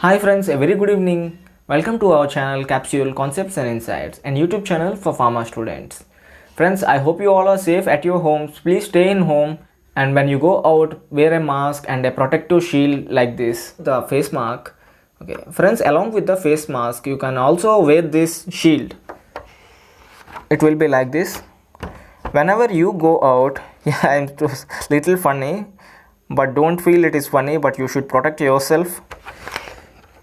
Hi friends, a very good evening. Welcome to our channel Capsule Concepts and Insights, and YouTube channel for pharma students. Friends, I hope you all are safe at your homes. Please stay in home, and when you go out, wear a mask and a protective shield like this, the face mask. Okay, friends, along with the face mask, you can also wear this shield. It will be like this. Whenever you go out, yeah, it's little funny, but don't feel it is funny, but you should protect yourself.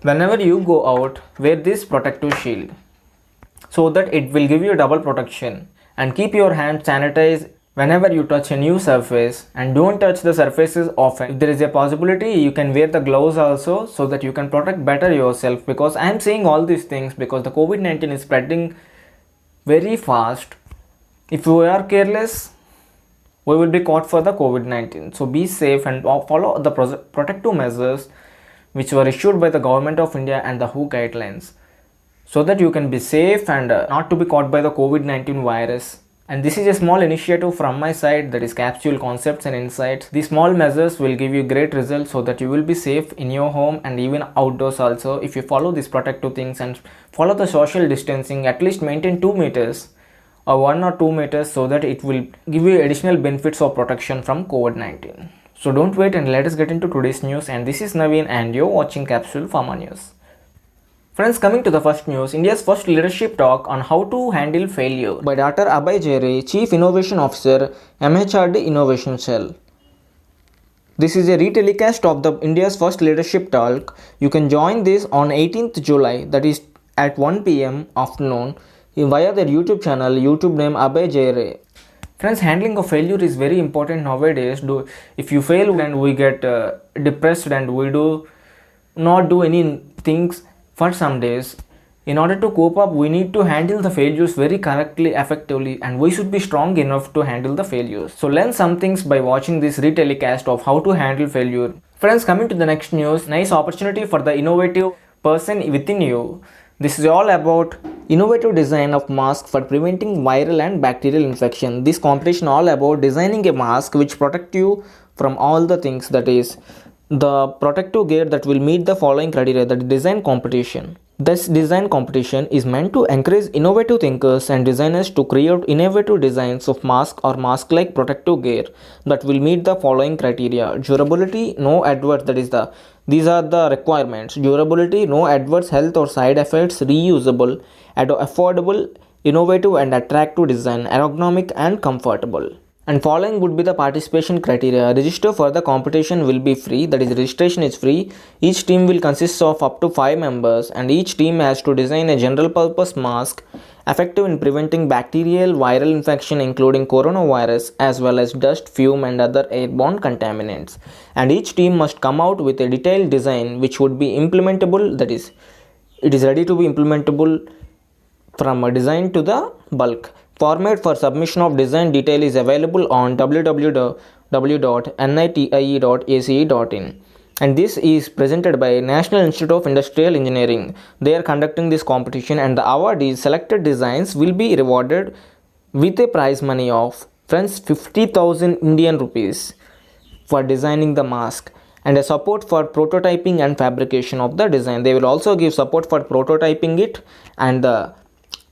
Whenever you go out, wear this protective shield so that it will give you double protection, and keep your hands sanitized whenever you touch a new surface, and don't touch the surfaces often. If there is a possibility, you can wear the gloves also so that you can protect better yourself, because I am saying all these things because the COVID-19 is spreading very fast. If we are careless, we will be caught for the COVID-19. So be safe and follow the protective measures which were issued by the government of India and the WHO guidelines, so that you can be safe and not to be caught by the COVID-19 virus. And this is a small initiative from my side, that is Capsule Concepts and Insights. These small measures will give you great results so that you will be safe in your home and even outdoors also, if you follow these protective things and follow the social distancing. At least maintain 2 meters or 1 or 2 meters, so that it will give you additional benefits of protection from COVID-19. So don't wait, and let us get into today's news. And this is Naveen and you're watching Capsule Pharma News. Friends, coming to the first news, India's first leadership talk on how to handle failure by Dr. Abhay Jere, Chief Innovation Officer, MHRD Innovation Cell. This is a retelecast of the India's first leadership talk. You can join this on 18th July, that is at 1 p.m. afternoon, via their YouTube channel, YouTube name Abhay Jere. Friends, handling of failure is very important nowadays. If you fail and we get depressed and we do not do any things for some days, in order to cope up, we need to handle the failures very correctly, effectively, and we should be strong enough to handle the failures. So learn some things by watching this retelecast of how to handle failure. Friends, coming to the next news, nice opportunity for the innovative person within you. This is all about innovative design of mask for preventing viral and bacterial infection. This competition all about designing a mask which protect you from all the things, that is the protective gear that will meet the following criteria, the design competition. This design competition is meant to encourage innovative thinkers and designers to create innovative designs of mask or mask-like protective gear that will meet the following criteria: durability, no adverse, these are the requirements: durability, no adverse health or side effects, reusable, affordable, innovative and attractive design, ergonomic and comfortable. And following would be the participation criteria. Register for the competition will be free, that is registration is free. Each team will consist of up to 5 members, and each team has to design a general purpose mask effective in preventing bacterial viral infection including coronavirus, as well as dust, fume and other airborne contaminants. And each team must come out with a detailed design which would be implementable, that is it is ready to be implementable from a design to the bulk. Format for submission of design detail is available on www.nitie.ace.in, and this is presented by National Institute of Industrial Engineering. They are conducting this competition, and the awardees selected designs will be rewarded with a prize money of, friends, 50,000 Indian rupees for designing the mask, and a support for prototyping and fabrication of the design. They will also give support for prototyping it and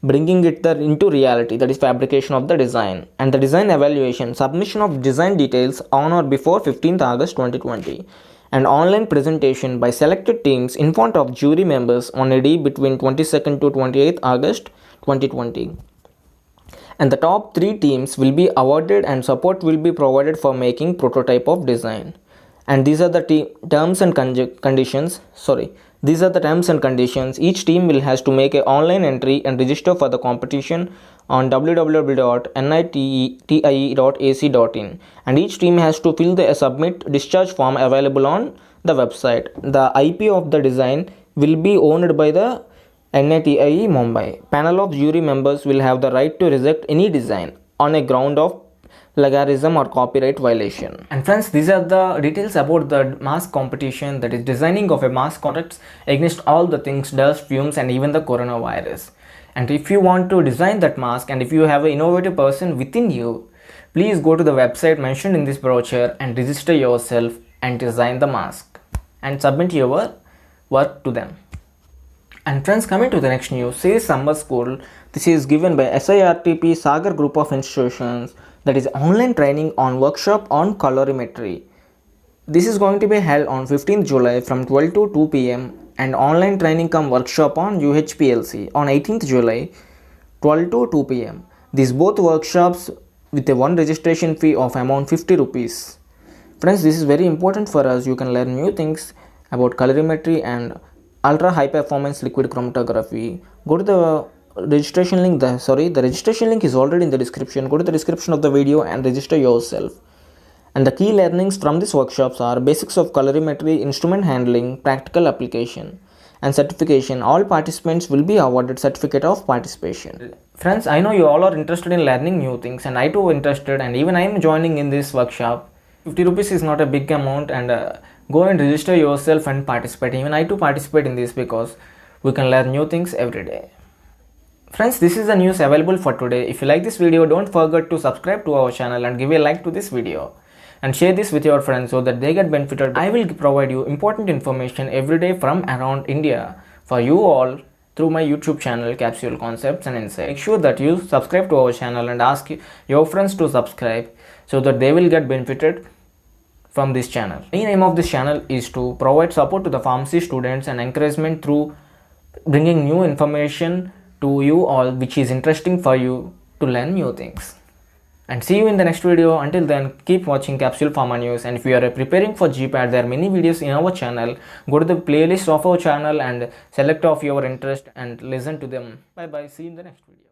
bringing it into reality, that is fabrication of the design. And the design evaluation, submission of design details on or before 15th August 2020, and online presentation by selected teams in front of jury members on a day between 22nd to 28th August 2020. And the top 3 teams will be awarded, and support will be provided for making prototype of design. And these are the terms and conditions. These are the terms and conditions. Each team will has to make an online entry and register for the competition on www.nitie.ac.in, and each team has to fill the submit discharge form available on the website. The IP of the design will be owned by the NITIE Mumbai. Panel of jury members will have the right to reject any design on a ground of plagiarism or copyright violation. And friends, these are the details about the mask competition, that is designing of a mask protects against all the things, dust, fumes and even the coronavirus. And if you want to design that mask, and if you have an innovative person within you, please go to the website mentioned in this brochure and register yourself and design the mask and submit your work to them. And friends, coming to the next news, says Summer School. This is given by SIRTP Sagar Group of Institutions, that is online training on workshop on colorimetry. This is going to be held on 15th July from 12 to 2 pm and online training come workshop on UHPLC on 18th July 12 to 2 pm. These both workshops with a one registration fee of amount 50 rupees. Friends, this is very important for us. You can learn new things about colorimetry and ultra high performance liquid chromatography. Go to the registration link. The registration link is already in the description. Go to the description of the video and register yourself. And the key learnings from these workshops are basics of colorimetry, instrument handling, practical application, and certification. All participants will be awarded certificate of participation. Friends, I know you all are interested in learning new things, and I too interested, and even I am joining in this workshop. 50 rupees is not a big amount, and go and register yourself and participate. Even I too participate in this because we can learn new things every day. Friends, this is the news available for today. If you like this video, don't forget to subscribe to our channel and give a like to this video. And share this with your friends so that they get benefited. I will provide you important information every day from around India for you all through my YouTube channel Capsule Concepts and Insights. Make sure that you subscribe to our channel and ask your friends to subscribe so that they will get benefited from this channel. The main aim of this channel is to provide support to the pharmacy students and encouragement through bringing new information to you all which is interesting for you to learn new things. And see you in the next video. Until then, keep watching Capsule Pharma News. And if you are preparing for GPAT, there are many videos in our channel. Go to the playlist of our channel and select of your interest and listen to them. Bye bye. See you in the next video.